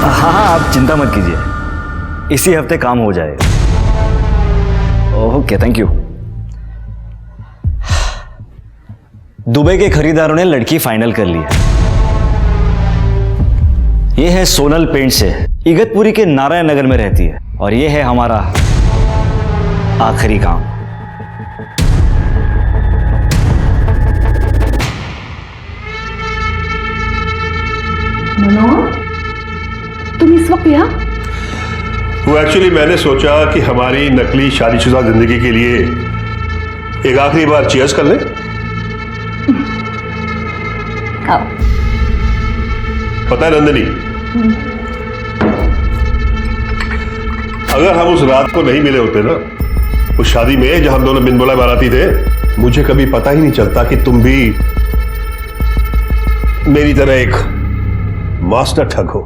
हाँ, आप चिंता मत कीजिए, इसी हफ्ते काम हो जाएगा। Okay thank you. दुबई के खरीदारों ने लड़की फाइनल कर ली है। ये है सोनल पेंट से, इगतपुरी के नारायण नगर में रहती है, और ये है हमारा आखिरी काम। मनोहर, तुम इस वक्त यहाँ? वो एक्चुअली मैंने सोचा कि हमारी नकली शादीशुदा जिंदगी के लिए एक आखिरी बार चीयर्स कर लें। आओ। पता है नंदिनी, अगर हम उस रात को नहीं मिले होते ना, उस शादी में जहां हम दोनों बिन बोला बाराती थे, मुझे कभी पता ही नहीं चलता कि तुम भी मेरी तरह एक मास्टर ठग हो।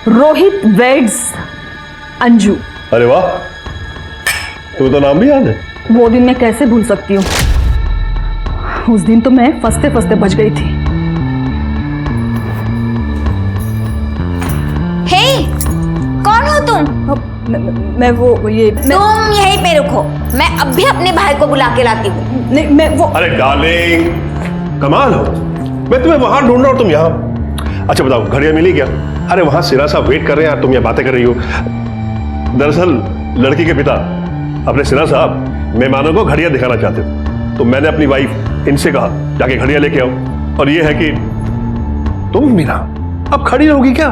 रोहित वेड्स अंजू। अरे वाह, तुम्हें तो नाम भी याद है। वो दिन मैं कैसे भूल सकती हूँ। उस दिन तो मैं फंसते फंसते बच गई थी। हे, कौन हो तुम? मैं वो ये तुम यहीं पे रुको, मैं अब भी अपने भाई को बुला के लाती हूँ। नहीं, मैं वो। अरे डार्लिंग, कमाल हो, मैं तुम्हें वहां ढूंढ रहा हूं, तुम यहाँ। अच्छा बताओ, घड़ियां मिली क्या? अरे वहां सिरा साहब वेट कर रहे हैं, तुम यहाँ बातें कर रही हो। दरअसल लड़की के पिता अपने सिरा साहब मेहमानों को घड़ियां दिखाना चाहते थे, तो मैंने अपनी वाइफ इनसे कहा जाके घड़ियां लेके आओ। और ये है कि तुम मीरा अब खड़ी रहोगी क्या?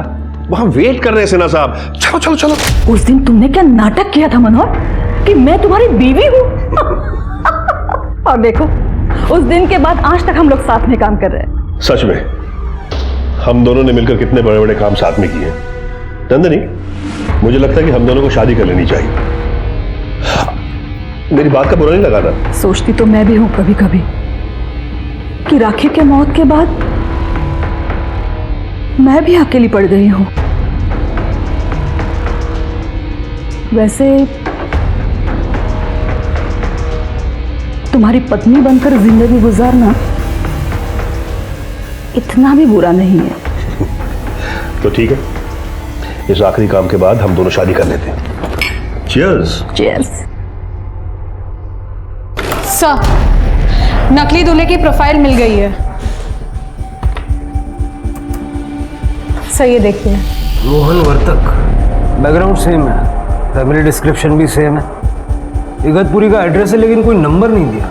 वहां वेट कर रहे हैं सिन्हा साहब। चलो चलो चलो। उस दिन तुमने क्या नाटक किया था मनोहर कि मैं तुम्हारी बीवी हूँ। और देखो, उस दिन के बाद आज तक हम लोग साथ में काम कर रहे हैं। सच में हम दोनों ने मिलकर कितने बड़े बड़े काम साथ में किए। नंदिनी, मुझे लगता है कि हम दोनों को शादी कर लेनी चाहिए। मेरी बात का बुरा नहीं लगा ना? सोचती तो मैं भी हूं कभी कभी कि राखी के मौत के बाद मैं भी अकेली पड़ गई हूं। वैसे तुम्हारी पत्नी बनकर जिंदगी गुजारना इतना भी बुरा नहीं है। तो ठीक है, इस आखिरी काम के बाद हम दोनों शादी कर लेते हैं। चीयर्स। चीयर्स। सर, नकली दूल्हे की प्रोफाइल मिल गई है। सर ये देखिए। रोहन वर्तक, बैकग्राउंड सेम है, फैमिली डिस्क्रिप्शन भी सेम है, इगतपुरी का एड्रेस है, लेकिन कोई नंबर नहीं दिया।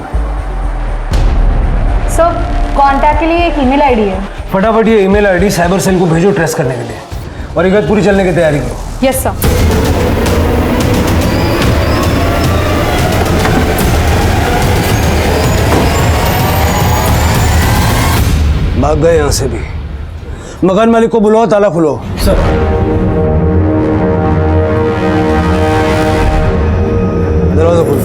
सर, कांटेक्ट के लिए एक ईमेल आईडी है। फटाफट ये ईमेल आईडी साइबर सेल को भेजो ट्रेस करने के लिए, और इगतपुरी चलने की तैयारी करो। Yes sir. भाग गए यहां से भी। मकान मालिक को बुलाओ, ताला खुलो। सर। दरवाजा खोलो।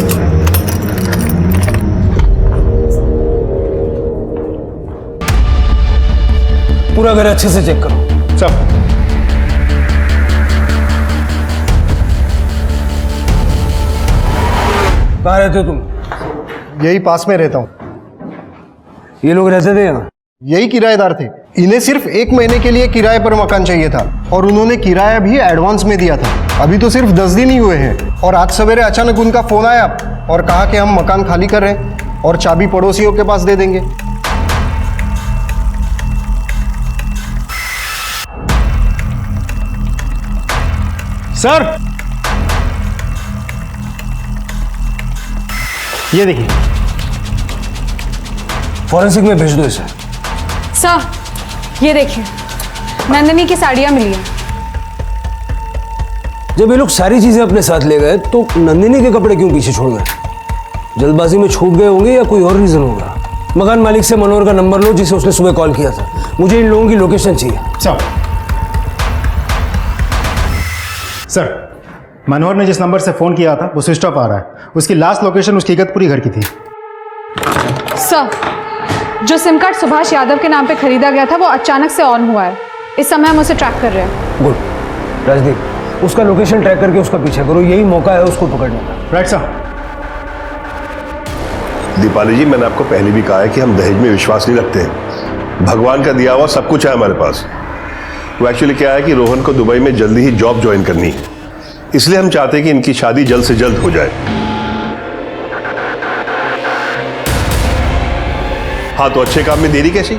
पूरा घर अच्छे से चेक करो। सब। कहाँ रहते हो तुम? यही पास में रहता हूँ। ये लोग रहते थे यहाँ? यही किराएदार थे। इन्हें सिर्फ 1 महीने के लिए किराए पर मकान चाहिए था, और उन्होंने किराया भी एडवांस में दिया था। अभी तो सिर्फ 10 दिन ही हुए हैं, और आज सवेरे अचानक उनका फोन आया और कहा कि हम मकान खाली कर रहे हैं और चाबी पड़ोसियों के पास दे देंगे। सर, ये देखिए। फॉरेंसिक में भेज दो इसे। सर, ये देखिए, नंदिनी की साड़ियाँ मिली हैं। जब ये लोग सारी चीजें अपने साथ ले गए तो नंदिनी के कपड़े क्यों पीछे छोड़ गए? जल्दबाजी में छूट गए होंगे या कोई और रीजन होगा। मकान मालिक से मनोहर का नंबर लो, जिसे उसने सुबह कॉल किया था। मुझे इन लोगों की लोकेशन चाहिए। सर, मनोहर ने जिस नंबर से फोन किया था वो स्विच ऑफ आ रहा है। उसकी लास्ट लोकेशन उसकी इगतपुरी घर की थी। सर, जो सिम कार्ड सुभाष यादव के नाम पे खरीदा गया था वो अचानक से ऑन हुआ है। इस समय हम उसे ट्रैक कर रहे हैं। गुड। राजदीप, उसका लोकेशन ट्रैक करके उसका पीछा करो, यही मौका है उसको पकड़ने का। Right sir. दीपाली जी, मैंने आपको पहले भी कहा है कि हम दहेज में विश्वास नहीं रखते हैं। भगवान का दिया हुआ सब कुछ है हमारे पास। वो एक्चुअली क्या है कि रोहन को दुबई में जल्दी ही जॉब ज्वाइन करनी है, इसलिए हम चाहते हैं कि इनकी शादी जल्द से जल्द हो जाए। हाँ, तो अच्छे काम में देरी कैसी?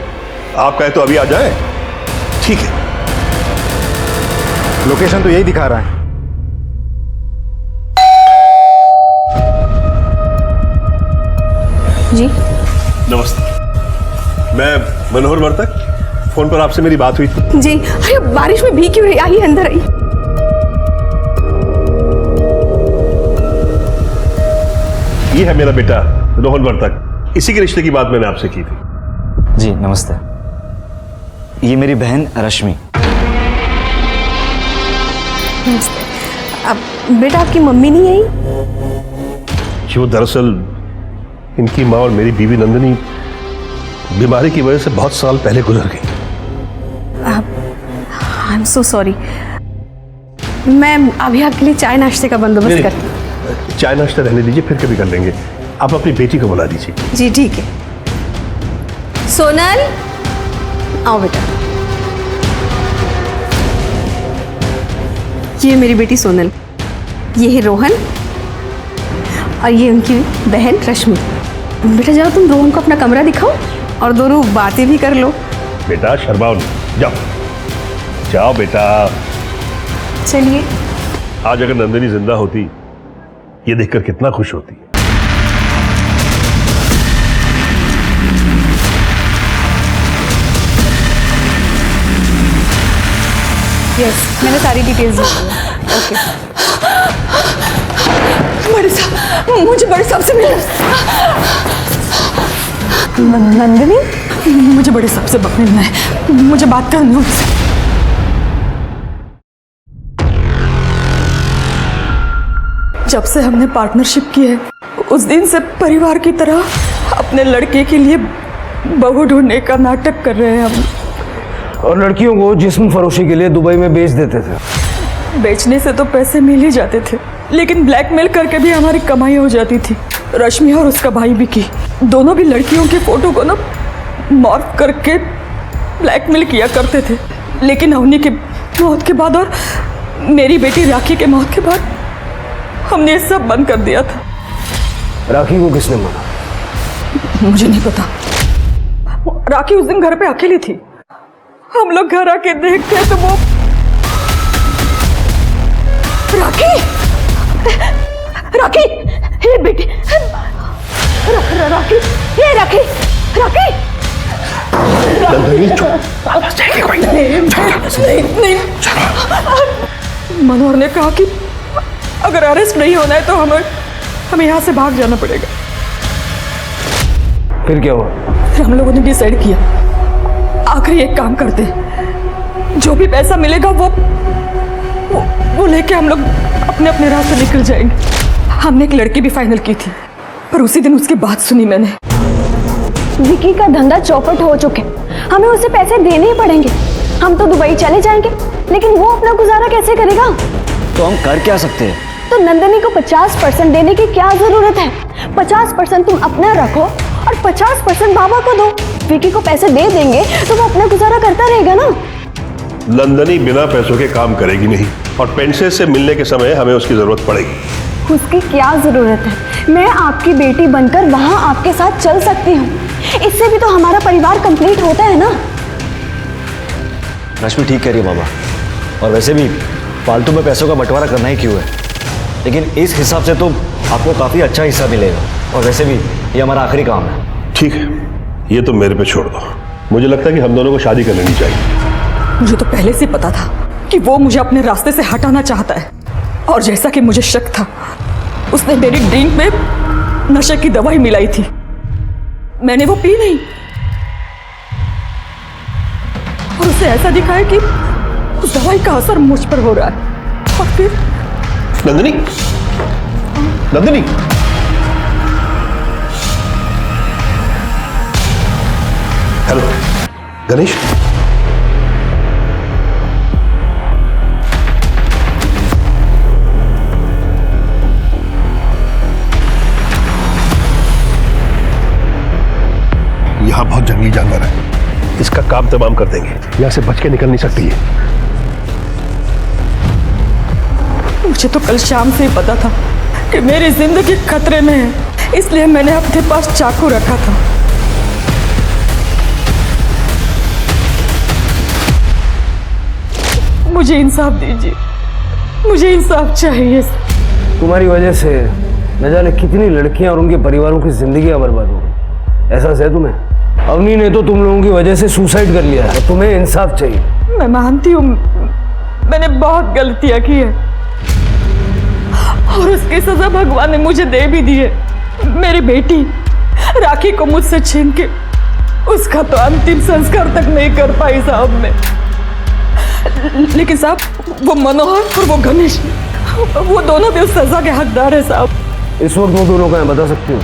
आप कहे तो अभी आ जाए। ठीक है, लोकेशन तो यही दिखा रहा है। जी नमस्ते, मैं मनोहर वर्तक। फोन पर आपसे मेरी बात हुई थी। जी, अरे बारिश में भीग क्यों रही? आइए अंदर आइए। ये है मेरा बेटा रोहन वर्तक, इसी के रिश्ते की बात मैंने आपसे की थी। जी नमस्ते, ये मेरी बहन रश्मि। अब बेटा आपकी मम्मी नहीं आई? कि वो दरअसल इनकी माँ और मेरी बीवी नंदिनी बीमारी की वजह से बहुत साल पहले गुजर गई। I am so sorry. मैं अभी आपके लिए चाय नाश्ते का बंदोबस्त करती हूँ। चाय नाश्ता रहने दीजिए, फिर कभी कर लेंगे। आप अपनी बेटी को बुला दीजिए। जी ठीक है। सोनल, आओ बेटा। ये मेरी बेटी सोनल, ये है रोहन और ये उनकी बहन रश्मि। बेटा जाओ, तुम रोहन को अपना कमरा दिखाओ और दोनों बातें भी कर लो। बेटा शर्माओ नहीं, जाओ जाओ बेटा। चलिए। आज अगर नंदिनी जिंदा होती, ये देखकर कितना खुश होती। यस, मैंने सारी डिटेल्स ली है। ओके। बड़े साहब, मुझे बड़े साहब से मिलना। नंदिनी, मुझे बड़े साहब से मिलना है, मुझे बात करनी है उनसे। जब से हमने पार्टनरशिप की है, उस दिन से परिवार की तरह अपने लड़के के लिए बहू ढूंढने का नाटक कर रहे हैं हम। और लड़कियों को जिस्म फरोशी के लिए दुबई में बेच देते थे। बेचने से तो पैसे मिल ही जाते थे, लेकिन ब्लैकमेल करके भी हमारी कमाई हो जाती थी। रश्मि और उसका भाई विकी दोनों भी लड़कियों की फोटो को ना मॉर्फ करके ब्लैकमेल किया करते थे। लेकिन अवनी की मौत के बाद और मेरी बेटी राखी के मौत के बाद हमने ये सब बंद कर दिया था। राखी को किसने मारा? मुझे नहीं पता। राखी उस दिन घर पे अकेली थी। हम लोग घर आके देखते तो वो राखी राखी हे बेटी राखी हे राखी राखी मनोहर ने कहा कि अगर अरेस्ट नहीं होना है तो हमें यहाँ से भाग जाना पड़ेगा। फिर क्या हुआ? फिर हम लोगों ने डिसाइड किया, आखिरी एक काम करते, जो भी पैसा मिलेगा वो लेके हम लोग अपने अपने रास्ते निकल जाएंगे। हमने एक लड़की भी फाइनल की थी, पर उसी दिन उसकी बात सुनी मैंने। विकी का धंधा चौपट हो चुके, हमें उसे पैसे देने ही पड़ेंगे। हम तो दुबई चले जाएंगे, लेकिन वो अपना गुजारा कैसे करेगा? तो हम कर क्या सकते हैं? तो नंदिनी को 50% देने की क्या जरूरत है? 50% तुम अपना रखो और 50% बाबा को दो। विकी को पैसे दे देंगे तो वो अपना गुजारा करता रहेगा ना। नंदिनी बिना पैसों के काम करेगी नहीं, और पेंशन से मिलने के समय हमें उसकी जरूरत पड़ेगी। उसकी क्या जरूरत है? मैं आपकी बेटी बनकर वहां आपके साथ चल सकती हूँ। इससे भी तो हमारा परिवार कंप्लीट होता है ना। रश्मि ठीक कह रही है बाबा, और वैसे भी फालतू में पैसों का बंटवारा करना ही क्यों है? लेकिन इस हिसाब से तो आपको काफ़ी अच्छा हिस्सा मिलेगा, और वैसे भी ये हमारा आखिरी काम है। ठीक है, ये तो मेरे पे छोड़ दो। मुझे लगता है कि हम दोनों को शादी कर लेनी चाहिए। मुझे तो पहले से पता था कि वो मुझे अपने रास्ते से हटाना चाहता है, और जैसा कि मुझे शक था, उसने मेरी ड्रिंक में नशे की दवाई मिलाई थी। मैंने वो पी नहीं, और उसे ऐसा दिखाया कि उस दवाई का असर मुझ पर हो रहा है। और फिर नंदिनी, नंदिनी, हेलो गणेश, यहाँ बहुत जंगली जानवर है, इसका काम तमाम कर देंगे। यहाँ से बच के निकल नहीं सकती है। मुझे तो कल शाम से ही पता था कि मेरी जिंदगी खतरे में है, इसलिए मैंने अपने पास चाकू रखा था। मुझे इंसाफ दीजिए, मुझे इंसाफ चाहिए। तुम्हारी वजह से न जाने कितनी लड़कियां और उनके परिवारों की जिंदगियां बर्बाद हो गई। एहसास है तुम्हें? अवनी ने तो तुम लोगों की वजह से सुसाइड कर लिया है। तुम्हें इंसाफ चाहिए। मैं मानती हूँ मैंने बहुत गलतियां की है और उसकी सजा भगवान ने मुझे दे भी दी है। मेरी बेटी राखी को मुझसे छीन के उसका तो अंतिम संस्कार तक नहीं कर पाई साहब मैं। लेकिन साहब वो मनोहर और वो गणेश, वो दोनों भी उस सजा के हकदार है साहब। इस वक्त वो दोनों का है, बता सकती हो?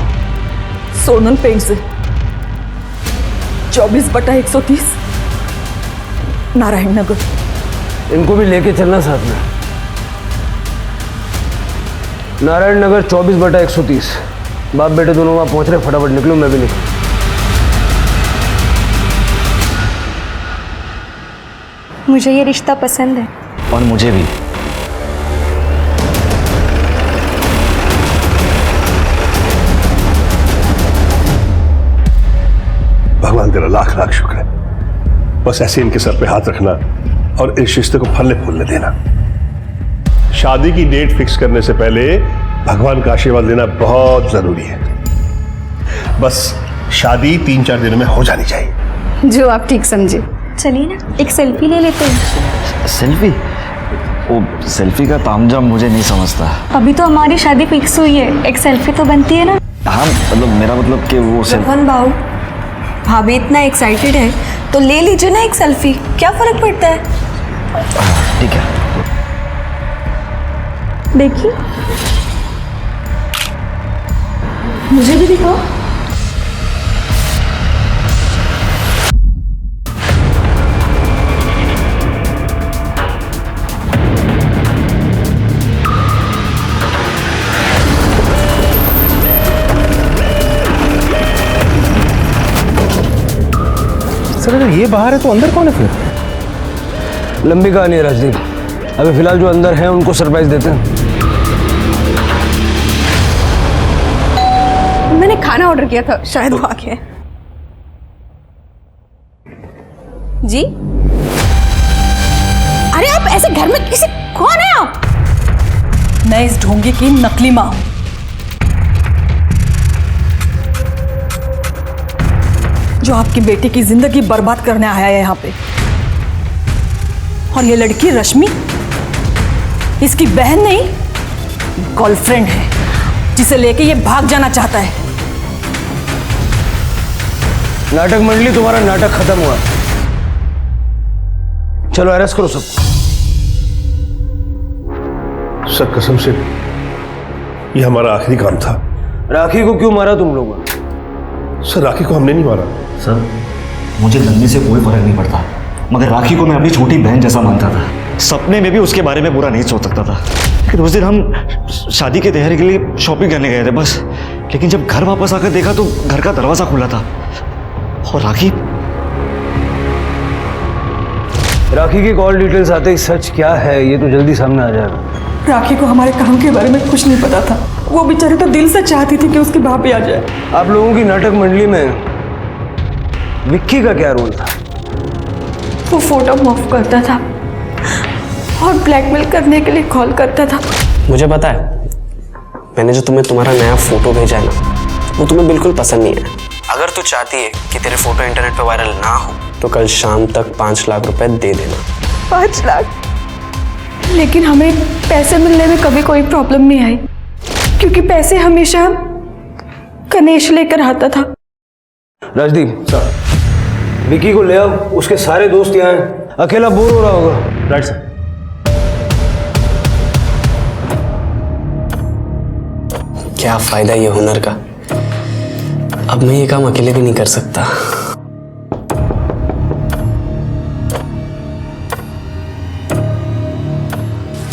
सोनल पेंट से 24/130 नारायण नगर। इनको भी लेके चलना साथ में। नारायण नगर 24/130। बाप बेटे दोनों वहां पहुंच रहे, फटाफट निकलो, मैं भी निकलूं। मुझे ये रिश्ता पसंद है। और मुझे भी। भगवान तेरा लाख लाख शुक्र है। बस ऐसे इनके सर पे हाथ रखना और इस रिश्ते को फलने फूलने देना। शादी की डेट फिक्स करने से पहले भगवान का आशीर्वाद लेना बहुत जरूरी है। बस शादी 3-4 दिनों में हो जानी चाहिए। जो आप ठीक समझे। चलिए ना एक सेल्फी ले लेते हैं। सेल्फी? वो सेल्फी का तामझाम मुझे नहीं समझता। अभी तो हमारी शादी फिक्स हुई है, एक सेल्फी तो बनती है ना। हाँ मतलब मेरा मतलब कि वो रोहन बाबू, भाभी इतना एक्साइटेड है तो ले लीजिए ना एक सेल्फी, क्या फर्क पड़ता है। ठीक है। देखिए, मुझे भी दिखाओ। सर अगर ये बाहर है तो अंदर कौन है फिर? लंबी कहानी है राजदीप। अभी फिलहाल जो अंदर हैं उनको सरप्राइज देते हैं। मैंने खाना ऑर्डर किया था, शायद वो आ गया। जी? अरे आप ऐसे घर में किसी, कौन है आप? मैं इस ढोंगी की नकली मां हूं। जो आपकी बेटी की जिंदगी बर्बाद करने आया है यहाँ पे। और ये लड़की रश्मि इसकी बहन नहीं, गर्लफ्रेंड है, जिसे लेके ये भाग जाना चाहता है। नाटक मंडली, तुम्हारा नाटक खत्म हुआ। चलो अरेस्ट करो सबको। सर कसम से ये हमारा आखिरी काम था। राखी को क्यों मारा तुम लोगों ने? सर राखी को हमने नहीं मारा। सर मुझे लगने से कोई फर्क नहीं पड़ता, मगर राखी को मैं अपनी छोटी बहन जैसा मानता था। सपने में भी उसके बारे में बुरा नहीं सोच सकता था। लेकिन उस दिन हम शादी की तैयारी के लिए शॉपिंग करने गए थे बस। लेकिन जब घर वापस आकर देखा तो घर का दरवाजा खुला था और राखी की कॉल डिटेल्स आते ही सच क्या है ये तो जल्दी सामने आ जाएगा। राखी को हमारे काम के बारे में कुछ नहीं पता था। वो बेचारी तो दिल से चाहती थी कि उसकी भाभी आ जाए। आप लोगों की नाटक मंडली में विक्की का क्या रोल था? वो फोटो मूव करता था और ब्लैकमेल करने के लिए कॉल करता था। मुझे पता है, मैंने जो तुम्हें तुम्हारा नया फोटो भेजा है ना, वो तुम्हें बिल्कुल पसंद नहीं है। अगर तू चाहती है कि तेरे फोटो इंटरनेट पे वायरल ना हो तो कल शाम तक 5 लाख रुपए दे देना। 5 लाख? लेकिन हमें पैसे मिलने में कभी कोई प्रॉब्लम नहीं आई, क्योंकि पैसे हमेशा गणेश लेकर आता था। राजदीप सर, विकी को ले आओ, उसके सारे दोस्त यहाँ हैं, अकेला बोर हो रहा होगा। Right sir. क्या फायदा ये हुनर का, अब मैं ये काम अकेले भी नहीं कर सकता।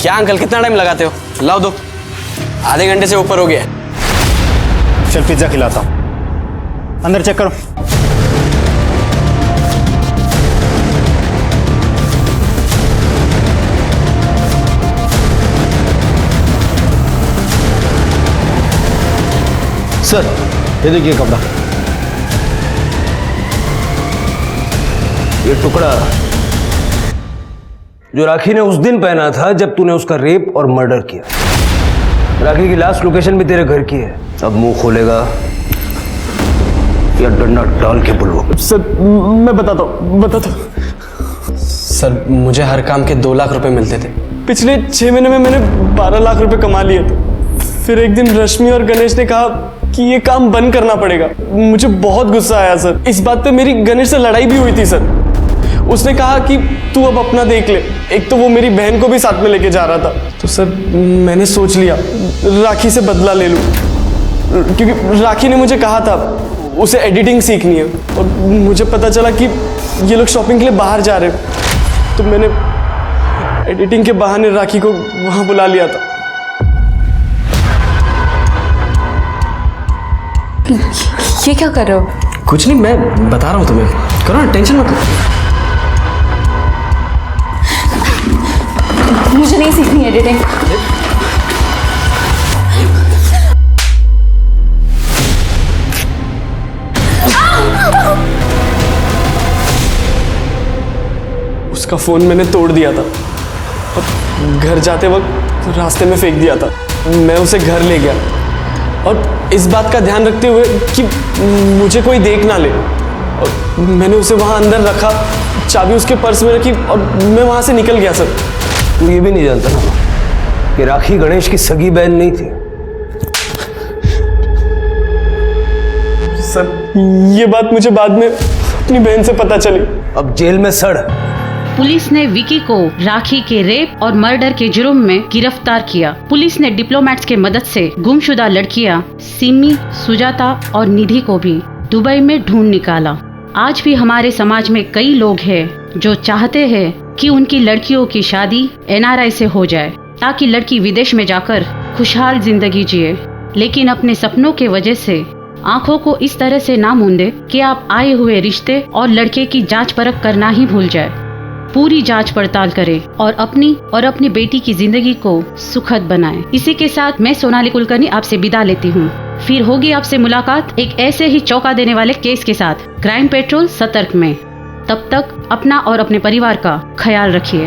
क्या अंकल कितना टाइम लगाते हो? लाओ दो, आधे घंटे से ऊपर हो गया। चल पिज्जा खिलाता हूं, अंदर चेक करो। सर ये देखिए कपड़ा, ये टुकड़ा जो राखी ने उस दिन पहना था जब तूने उसका रेप और मर्डर किया। राखी की लास्ट लोकेशन भी तेरे घर की है। अब मुंह खोलेगा या डंडा डाल के बुलवा। सर मैं बताता हूँ सर, मुझे हर काम के 2 लाख रुपए मिलते थे। पिछले 6 महीने में मैंने 12 लाख रुपए कमा लिए थे। फिर एक दिन रश्मि और गणेश ने कहा कि ये काम बंद करना पड़ेगा। मुझे बहुत गुस्सा आया सर। इस बात पे मेरी गणेश से लड़ाई भी हुई थी सर। उसने कहा कि तू अब अपना देख ले। एक तो वो मेरी बहन को भी साथ में लेके जा रहा था। तो सर मैंने सोच लिया राखी से बदला ले लूं, क्योंकि राखी ने मुझे कहा था उसे एडिटिंग सीखनी है और मुझे पता चला कि ये लोग शॉपिंग के लिए बाहर जा रहे हैं। तो मैंने एडिटिंग के बहाने राखी को वहां बुला लिया था। ये क्या कर रहे हो? कुछ नहीं, मैं बता रहा हूँ तुम्हें। करो ना, टेंशन मत लो। मुझे नहीं सीखनी एडिटिंग। उसका फोन मैंने तोड़ दिया था और घर जाते वक्त रास्ते में फेंक दिया था। मैं उसे घर ले गया और इस बात का ध्यान रखते हुए कि मुझे कोई देख ना ले, और मैंने उसे वहां अंदर रखा, चाबी उसके पर्स में रखी और मैं वहां से निकल गया सर। तू ये भी नहीं जानता ना कि राखी गणेश की सगी बहन नहीं थी। सर ये बात मुझे बाद में अपनी बहन से पता चली। अब जेल में सड़। पुलिस ने विकी को राखी के रेप और मर्डर के जुर्म में गिरफ्तार किया। पुलिस ने डिप्लोमेट्स के मदद से गुमशुदा लड़कियां सिमी, सुजाता और निधि को भी दुबई में ढूंढ निकाला। आज भी हमारे समाज में कई लोग हैं जो चाहते हैं कि उनकी लड़कियों की शादी NRI से हो जाए ताकि लड़की विदेश में जाकर खुशहाल जिंदगी जिए, लेकिन अपने सपनों के वजह से आंखों को इस तरह से ना मूंदे कि आप आए हुए रिश्ते और लड़के की जांच परख करना ही भूल जाए। पूरी जांच पड़ताल करें और अपनी बेटी की जिंदगी को सुखद बनाएं। इसी के साथ मैं सोनाली कुलकर्णी आपसे विदा लेती हूँ। फिर होगी आपसे मुलाकात एक ऐसे ही चौंका देने वाले केस के साथ क्राइम पेट्रोल सतर्क में। तब तक अपना और अपने परिवार का ख्याल रखिए।